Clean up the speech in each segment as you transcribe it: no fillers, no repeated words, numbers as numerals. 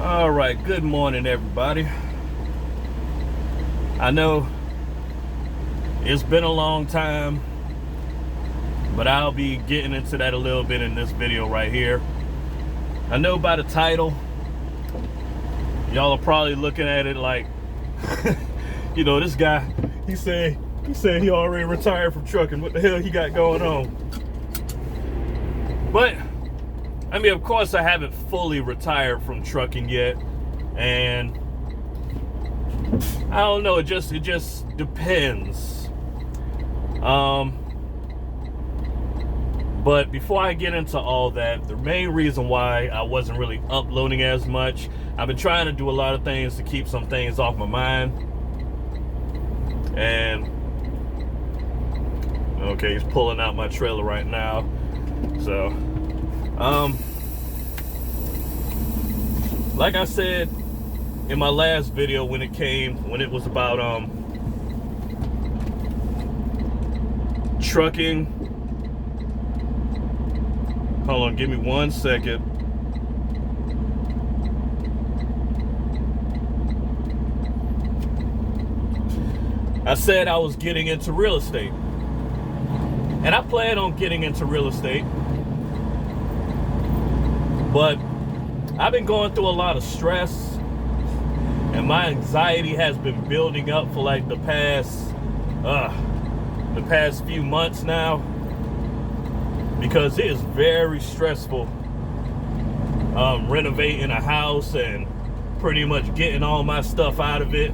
All right, good morning, everybody. I know it's been a long time, but I'll be getting into that a little bit in this video right here. I know by the title, y'all are probably looking at it like, this guy, he said he already retired from trucking. What the hell he got going on? But, I mean, of course I haven't fully retired from trucking yet. And I don't know, it just depends. But before I get into all that, the main reason why I wasn't really uploading as much, I've been trying to do a lot of things to keep some things off my mind. And okay, he's pulling out my trailer right now. So like I said in my last video, when it was about trucking. Hold on, give me 1 second. I said I was getting into real estate, and I plan on getting into real estate, but I've been going through a lot of stress, and my anxiety has been building up for like the past few months now, because it is very stressful renovating a house and pretty much getting all my stuff out of it,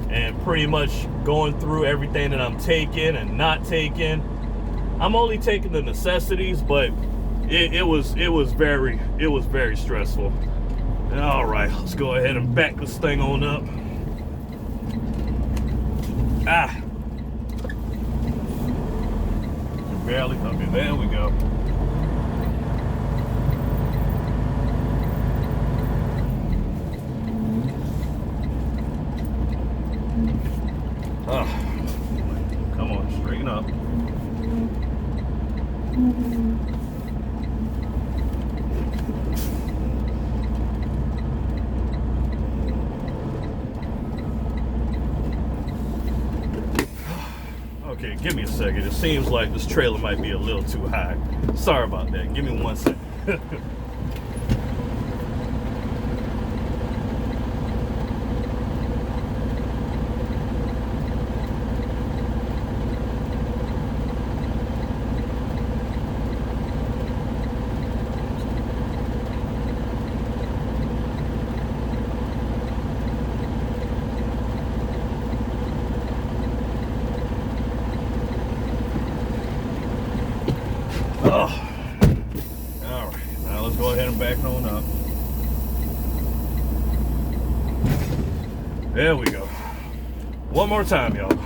and pretty much going through everything that I'm taking and not taking. I'm only taking the necessities, but it was very stressful. All right, let's go ahead and back this thing on up. Barely. Okay, there we go. Come on, straighten up. Okay, give me a second. It seems like this trailer might be a little too high. Sorry about that. Give me 1 second. All right, now let's go ahead and back on up. There we go. One more time, y'all.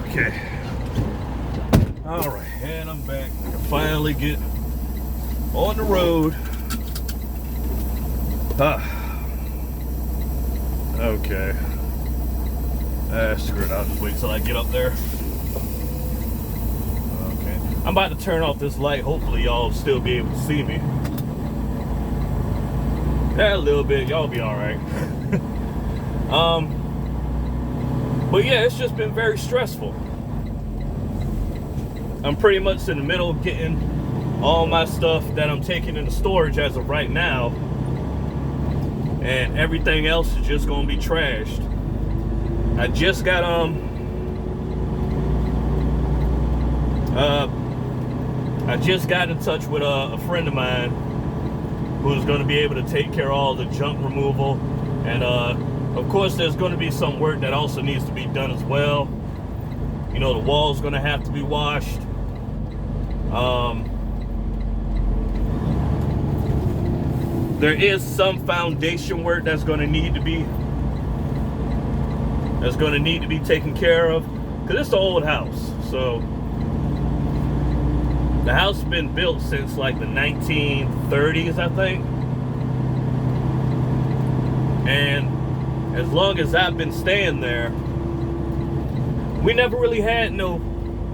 Okay. All right, and I'm back. I can finally get on the road. Okay. Screw it. I'll just wait till I get up there. Okay. I'm about to turn off this light. Hopefully y'all still be able to see me. Yeah, a little bit. Y'all be all right. But yeah, it's just been very stressful. I'm pretty much in the middle of getting all my stuff that I'm taking into storage as of right now, and everything else is just gonna be trashed. I just got I just got in touch with a friend of mine who's going to be able to take care of all the junk removal. And of course, there's going to be some work that also needs to be done as well. You know, the wall's going to have to be washed. There is some foundation work that's going to need to be taken care of, because it's an old house. So the house has been built since like the 1930s, I think. And as long as I've been staying there, we never really had no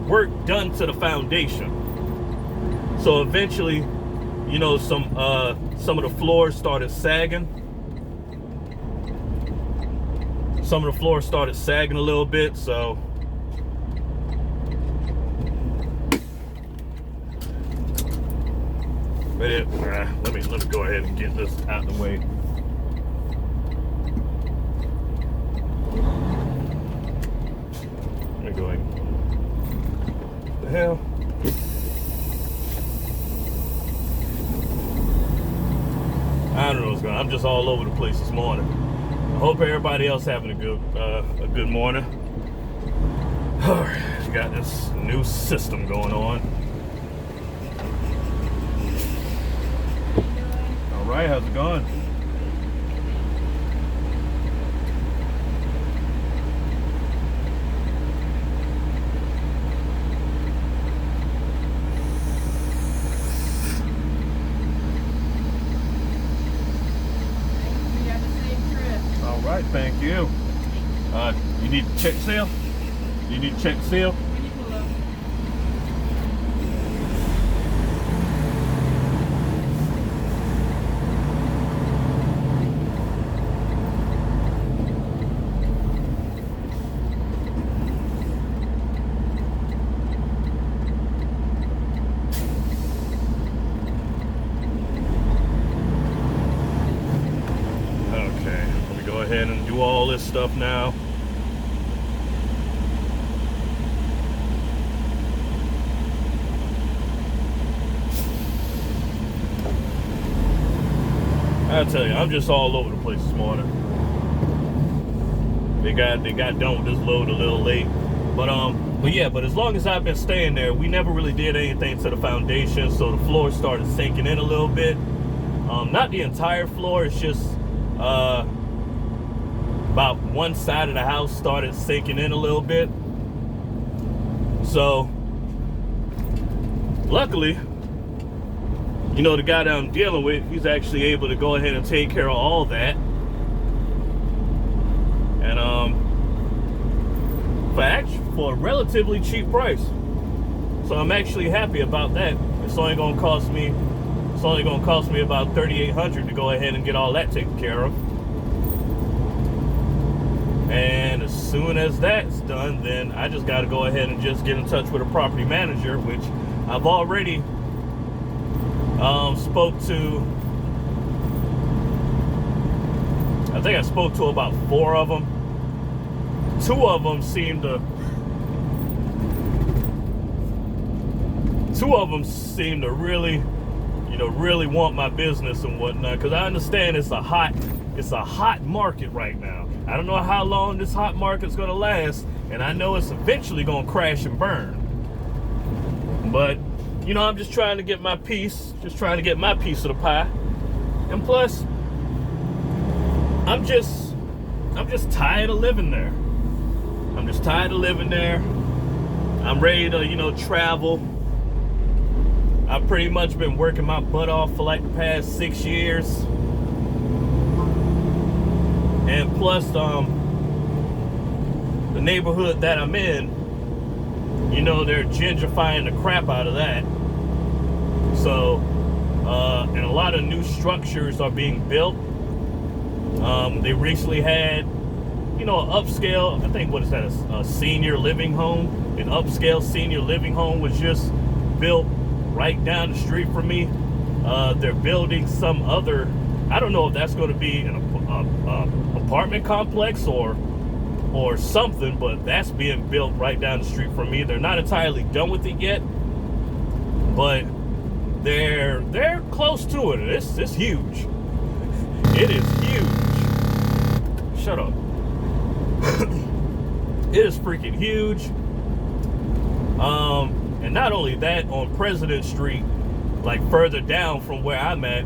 work done to the foundation. So eventually, you know, some of the floors started sagging. Some of the floors started sagging a little bit, so let me go ahead and get this out of the way. Let me go ahead. What the hell? I don't know what's going on. I'm just all over the place this morning. I hope everybody else having a good morning. All right, we got this new system going on. All right, how's it going? Thank you. You need to check seal? You need to check seal? And do all this stuff now. I tell you, I'm just all over the place this morning. They got done with this load a little late, but yeah. But as long as I've been staying there, we never really did anything to the foundation, so the floor started sinking in a little bit. Not the entire floor. It's just about one side of the house started sinking in a little bit. So luckily, you know, the guy that I'm dealing with, he's actually able to go ahead and take care of all that. And for a relatively cheap price. So I'm actually happy about that. It's only gonna cost me about $3,800 to go ahead and get all that taken care of. And as soon as that's done, then I just got to go ahead and just get in touch with a property manager, which I've already spoke to. I think I spoke to about 4 of them. 2 of them seemed to really, you know, really want my business and whatnot, because I understand it's a hot market right now. I don't know how long this hot market's gonna last, and I know it's eventually gonna crash and burn. But, you know, I'm just trying to get my piece, of the pie. And plus, I'm just tired of living there. I'm ready to, you know, travel. I've pretty much been working my butt off for like the past 6 years. And plus, the neighborhood that I'm in, you know, they're gentrifying the crap out of that. So, and a lot of new structures are being built. They recently had, you know, an upscale, I think, what is that, a senior living home? An upscale senior living home was just built right down the street from me. They're building some other, I don't know if that's going to be an apartment complex or something, but that's being built right down the street from me. They're not entirely done with it yet, but they're close to it. It's huge. It is huge. Shut up. It is freaking huge. And not only that, on President Street, like further down from where I'm at,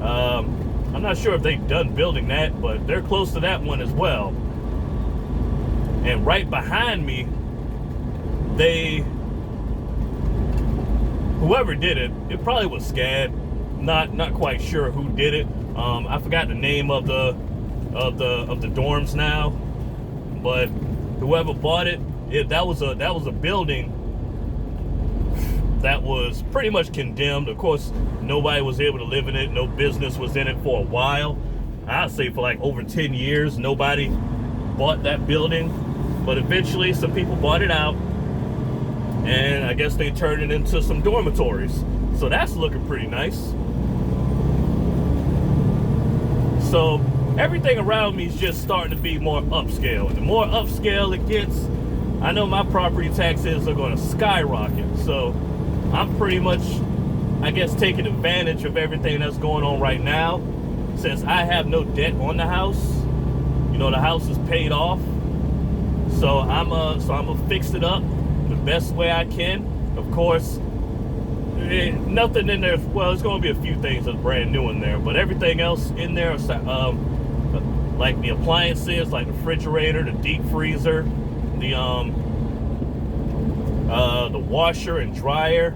I'm not sure if they've done building that, but they're close to that one as well. And right behind me, whoever did it, it probably was SCAD. Not quite sure who did it. I forgot the name of the dorms now, but whoever bought it, that was a building that was pretty much condemned. Of course, nobody was able to live in it. No business was in it for a while. I'd say for like over 10 years, nobody bought that building. But eventually, some people bought it out, and I guess they turned it into some dormitories. So that's looking pretty nice. So everything around me is just starting to be more upscale. And the more upscale it gets, I know my property taxes are going to skyrocket. So I'm pretty much, I guess, taking advantage of everything that's going on right now. Since I have no debt on the house, you know, the house is paid off. So I'm gonna fix it up the best way I can. Of course, nothing in there. Well, there's gonna be a few things that's brand new in there, but everything else in there, like the appliances, like the refrigerator, the deep freezer, the washer and dryer.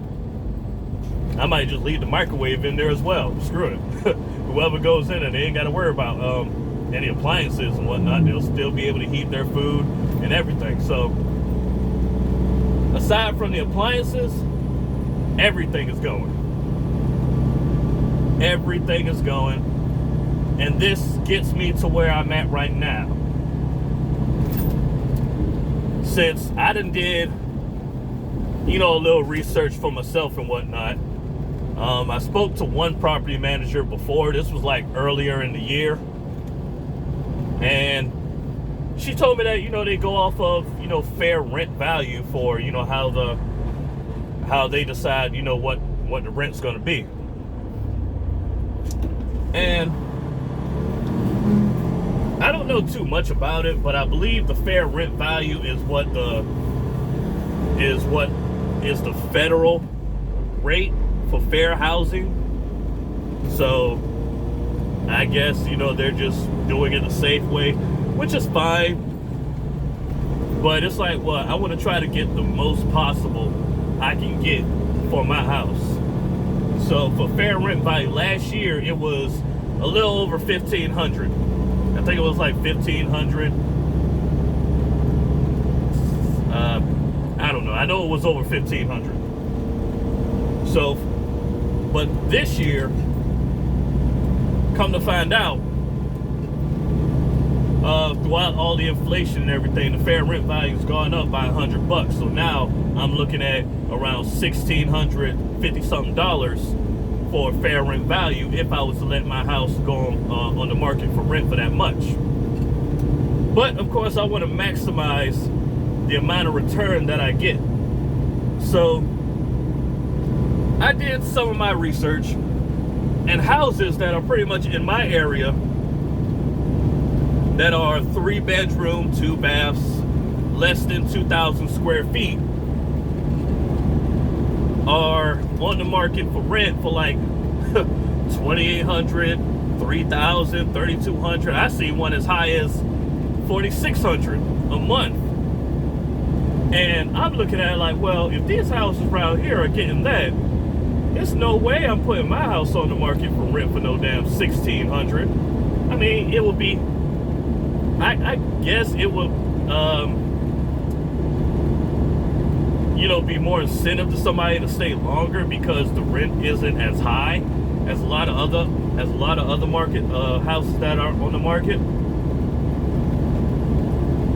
I might just leave the microwave in there as well. Screw it. Whoever goes in it, they ain't got to worry about any appliances and whatnot. They'll still be able to heat their food and everything. So aside from the appliances, everything is going. Everything is going. And this gets me to where I'm at right now. Since I done did, you know, a little research for myself and whatnot. I spoke to one property manager before. This was like earlier in the year. And she told me that, you know, they go off of, you know, fair rent value for, you know, how they decide, you know, what the rent's going to be. And I don't know too much about it, but I believe the fair rent value is what is the federal rate for fair housing. So I guess, you know, they're just doing it a safe way, which is fine. But it's like, well, I want to try to get the most possible I can get for my house. So for fair rent value, last year it was a little over $1,500. I think it was like $1,500. I don't know. I know it was over $1,500. So, but this year, come to find out, throughout all the inflation and everything, the fair rent value's gone up by $100. So now I'm looking at around $1,650 something for fair rent value if I was to let my house go on the market for rent for that much. But of course, I want to maximize the amount of return that I get. So I did some of my research, and houses that are pretty much in my area that are 3-bedroom, 2 baths, less than 2,000 square feet are on the market for rent for like $2,800, $3,000, $3,200. I see one as high as $4,600 a month. And I'm looking at it like, well, if these houses around here are getting that, there's no way I'm putting my house on the market for rent for no damn $1,600. I mean, it would be, I guess it would, you know, be more incentive to somebody to stay longer because the rent isn't as high as a lot of other market houses that are on the market.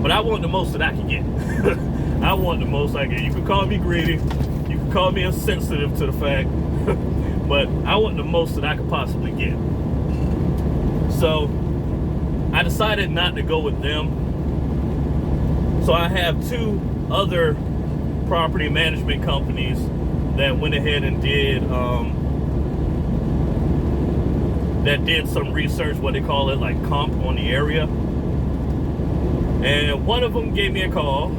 But I want the most that I can get. I want the most I can get. You can call me greedy. You can call me insensitive to the fact. But I want the most that I could possibly get. So I decided not to go with them. So I have 2 other property management companies that went ahead and did some research, what they call it, like comp on the area. And one of them gave me a call,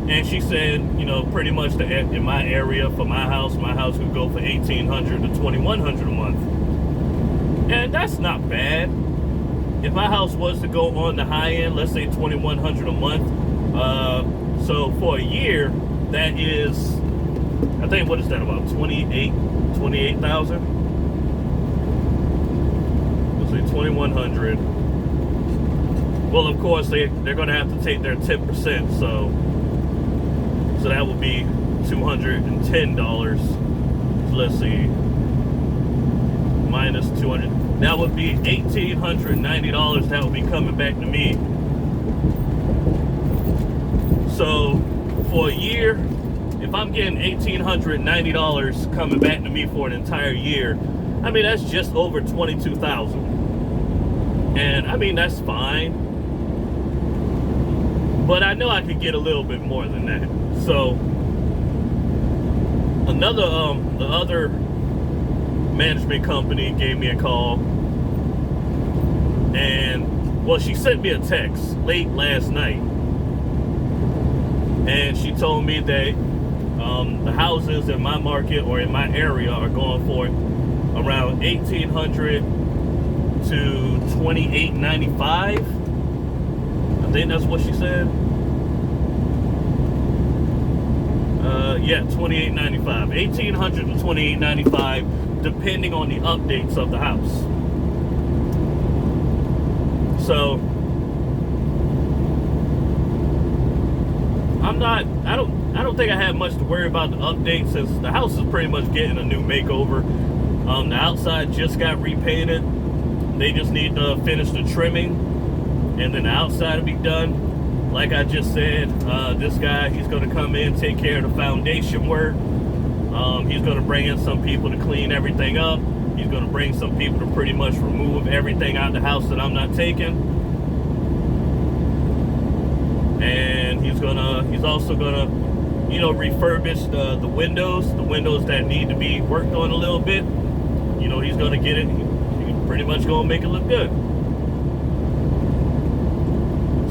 and she said, you know, pretty much in my area for my house would go for $1,800 to $2,100 a month. And that's not bad. If my house was to go on the high end, let's say $2,100 a month, so for a year, that is, I think, what is that, about 28,000? Let's say 2,100. Well, of course, they're going to have to take their 10%, so that would be $210. So let's see, minus 200. That would be $1,890 that would be coming back to me. So for a year, if I'm getting $1,890 coming back to me for an entire year, I mean, that's just over $22,000. And I mean, that's fine. But I know I could get a little bit more than that. So the other management company gave me a call, and well, she sent me a text late last night, and she told me that the houses in my market or in my area are going for around $1,800 to $2,895. I think that's what she said. Yeah, $2,895, $1,800 to $2,895, depending on the updates of the house. So I don't think I have much to worry about the updates, since the house is pretty much getting a new makeover. The outside just got repainted. They just need to finish the trimming, and then the outside will be done. Like I just said, this guy, he's going to come in, take care of the foundation work. He's going to bring in some people to clean everything up. He's going to bring some people to pretty much remove everything out of the house that I'm not taking. And he's also gonna, you know, refurbish the windows that need to be worked on a little bit. You know, he's gonna get it. He's pretty much gonna make it look good.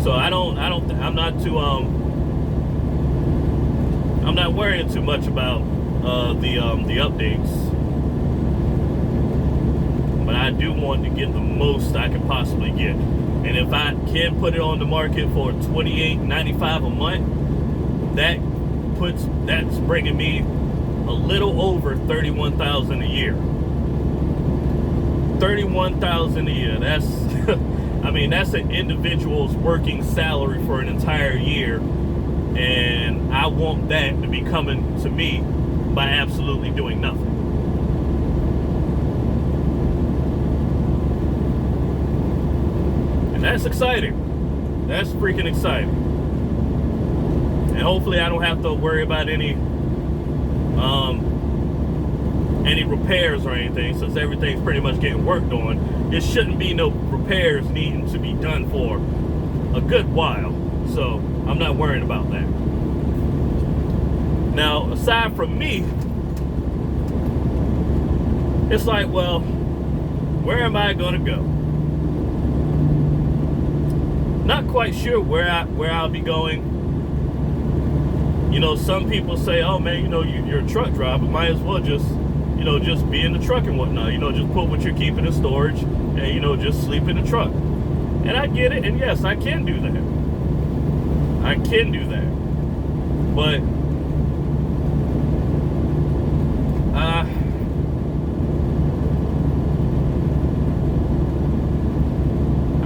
So I'm not worrying too much about the updates, but I do want to get the most I can possibly get. And if I can put it on the market for $28.95 a month, that's bringing me a little over $31,000 a year. $31,000 a year. That's I mean, that's an individual's working salary for an entire year, and I want that to be coming to me by absolutely doing nothing. And that's exciting. That's freaking exciting. And hopefully I don't have to worry about any repairs or anything, since everything's pretty much getting worked on. There shouldn't be no repairs needing to be done for a good while, so I'm not worried about that. Now, aside from me, it's like, well, where am I gonna go? Not quite sure where I'll be going. You know, some people say, oh man, you know, you're a truck driver, might as well just be in the truck and whatnot. You know, just put what you're keeping in storage and, you know, just sleep in the truck. And I get it, and yes, I can do that. I can do that. But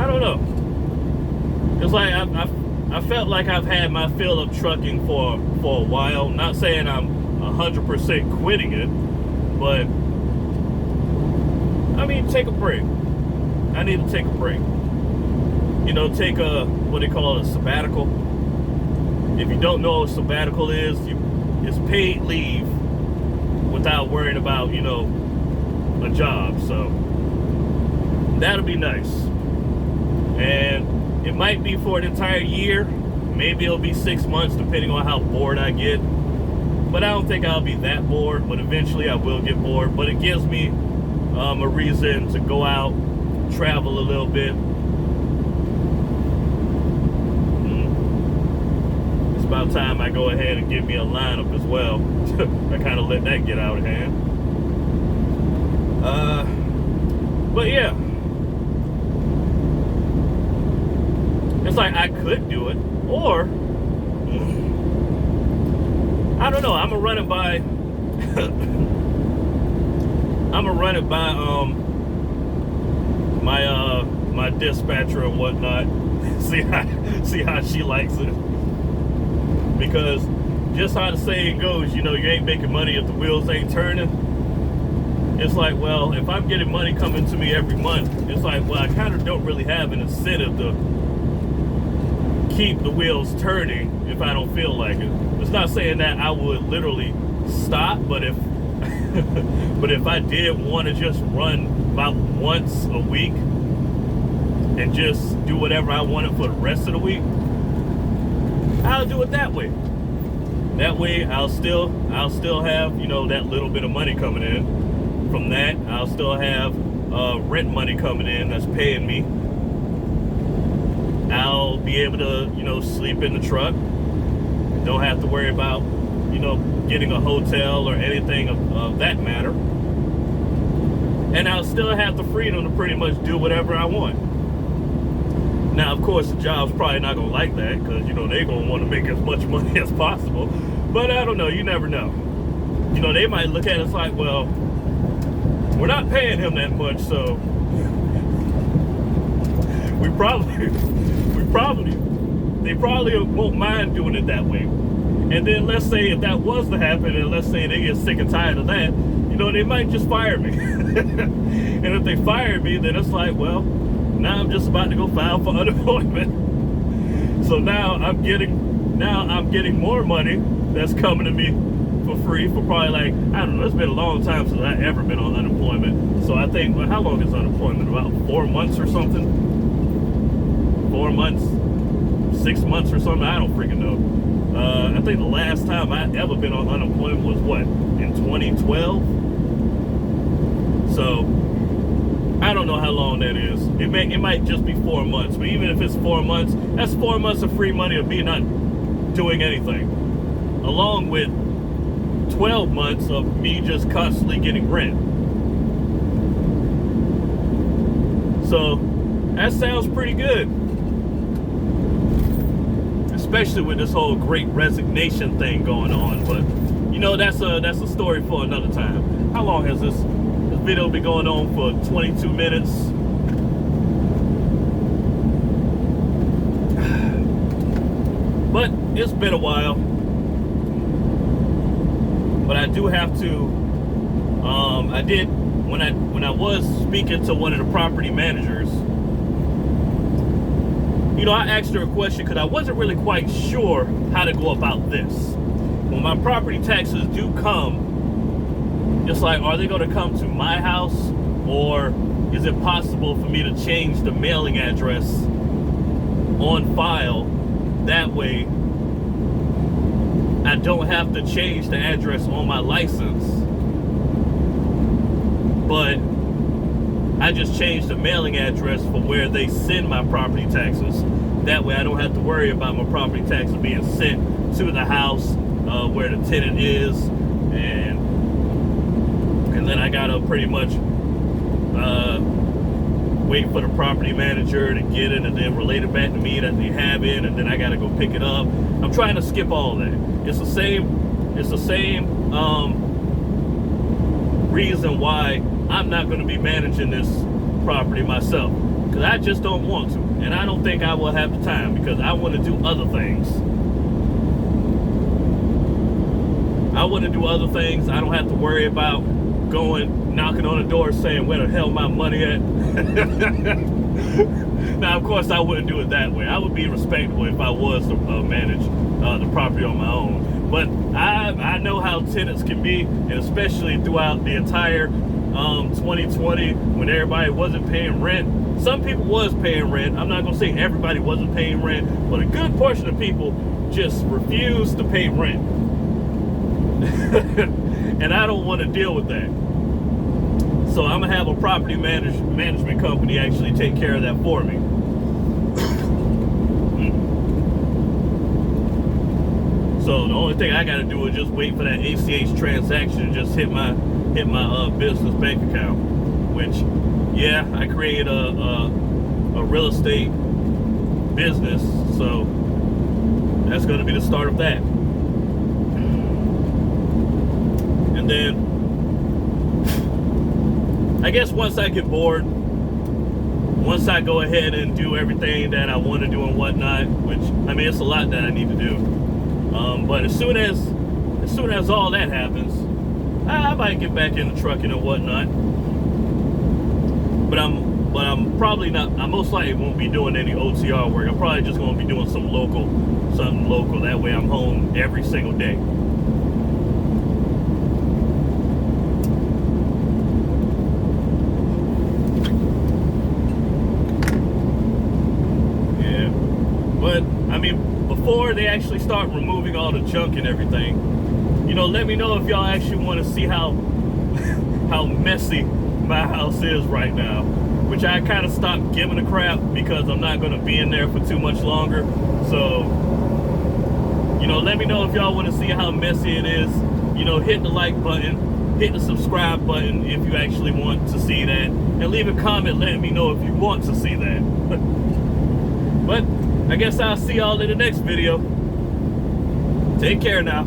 I don't know. It's like I felt like I've had my fill of trucking for a while. Not saying I'm 100% quitting it, but I mean, take a break. I need to take a break. You know, take a, what they call a sabbatical. If you don't know what a sabbatical is, it's paid leave without worrying about, you know, a job. So that'll be nice. And it might be for an entire year. Maybe it'll be 6 months, depending on how bored I get. But I don't think I'll be that bored, but eventually I will get bored. But it gives me a reason to go out, travel a little bit. It's about time I go ahead and give me a lineup as well. I kind of let that get out of hand. But yeah. It's like I could do it, or I don't know. I'm gonna run it by. I'm gonna run it by my dispatcher and whatnot. see how she likes it, because just how the saying goes, you know, you ain't making money if the wheels ain't turning. It's like, well, if I'm getting money coming to me every month, it's like, well, I kind of don't really have an incentive to keep the wheels turning if I don't feel like it. It's not saying that I would literally stop, but if but if I did want to just run about once a week and just do whatever I wanted for the rest of the week, I'll do it that way. That way I'll still have, you know, that little bit of money coming in. From that, I'll still have rent money coming in that's paying me. I'll be able to, you know, sleep in the truck. Don't have to worry about, you know, getting a hotel or anything of that matter. And I'll still have the freedom to pretty much do whatever I want. Now, of course, the job's probably not going to like that, because, you know, they're going to want to make as much money as possible. But I don't know. You never know. You know, they might look at us like, well, we're not paying him that much, so they probably won't mind doing it that way. And then let's say if that was to happen, and let's say they get sick and tired of that, you know, they might just fire me. And if they fire me, then it's like, well, now I'm just about to go file for unemployment. So now I'm getting more money that's coming to me for free for probably, like, I don't know, it's been a long time since I've ever been on unemployment. So I think, well, how long is unemployment? About 4 months or something? 4 months, 6 months or something? I don't freaking know. I think the last time I ever been on unemployment was what, in 2012? So I don't know how long that is. It might just be 4 months, but even if it's 4 months, that's 4 months of free money of me not doing anything, along with 12 months of me just constantly getting rent. So that sounds pretty good, especially with this whole great resignation thing going on. But you know, that's a story for another time. How long has this video been going on for? 22 minutes. But it's been a while. But I do have to, I did, when I was speaking to one of the property managers, you know, I asked her a question because I wasn't really quite sure how to go about this. When my property taxes do come, it's like, are they going to come to my house, or is it possible for me to change the mailing address on file? That way I don't have to change the address on my license, but I just changed the mailing address for where they send my property taxes. That way I don't have to worry about my property taxes being sent to the house where the tenant is, and then I gotta pretty much wait for the property manager to get it and then relate it back to me that they have it, and then I gotta go pick it up. I'm trying to skip all that. It's the same reason why I'm not going to be managing this property myself, because I just don't want to, and I don't think I will have the time, because I want to do other things. I want to do other things. I don't have to worry about going knocking on the door saying where the hell my money at. Now, of course, I wouldn't do it that way. I would be respectful if I was to manage the property on my own. But I know how tenants can be, and especially throughout the entire 2020, when everybody wasn't paying rent. Some people was paying rent. I'm not going to say everybody wasn't paying rent, but a good portion of people just refused to pay rent. And I don't want to deal with that. So I'm gonna have a property management company actually take care of that for me. So the only thing I gotta do is just wait for that ACH transaction to just hit my business bank account. Which, yeah, I created a real estate business, so that's gonna be the start of that. And then I guess once I get bored, once I go ahead and do everything that I want to do and whatnot, which, I mean, it's a lot that I need to do. But as soon as all that happens, I might get back into trucking and whatnot. But I'm probably not. I most likely won't be doing any OTR work. I'm probably just going to be doing something local. That way I'm home every single day. But, I mean, before they actually start removing all the junk and everything, you know, let me know if y'all actually want to see how messy my house is right now. Which I kind of stopped giving a crap because I'm not going to be in there for too much longer. So, you know, let me know if y'all want to see how messy it is. You know, hit the like button, hit the subscribe button if you actually want to see that. And leave a comment letting me know if you want to see that. But I guess I'll see y'all in the next video. Take care now.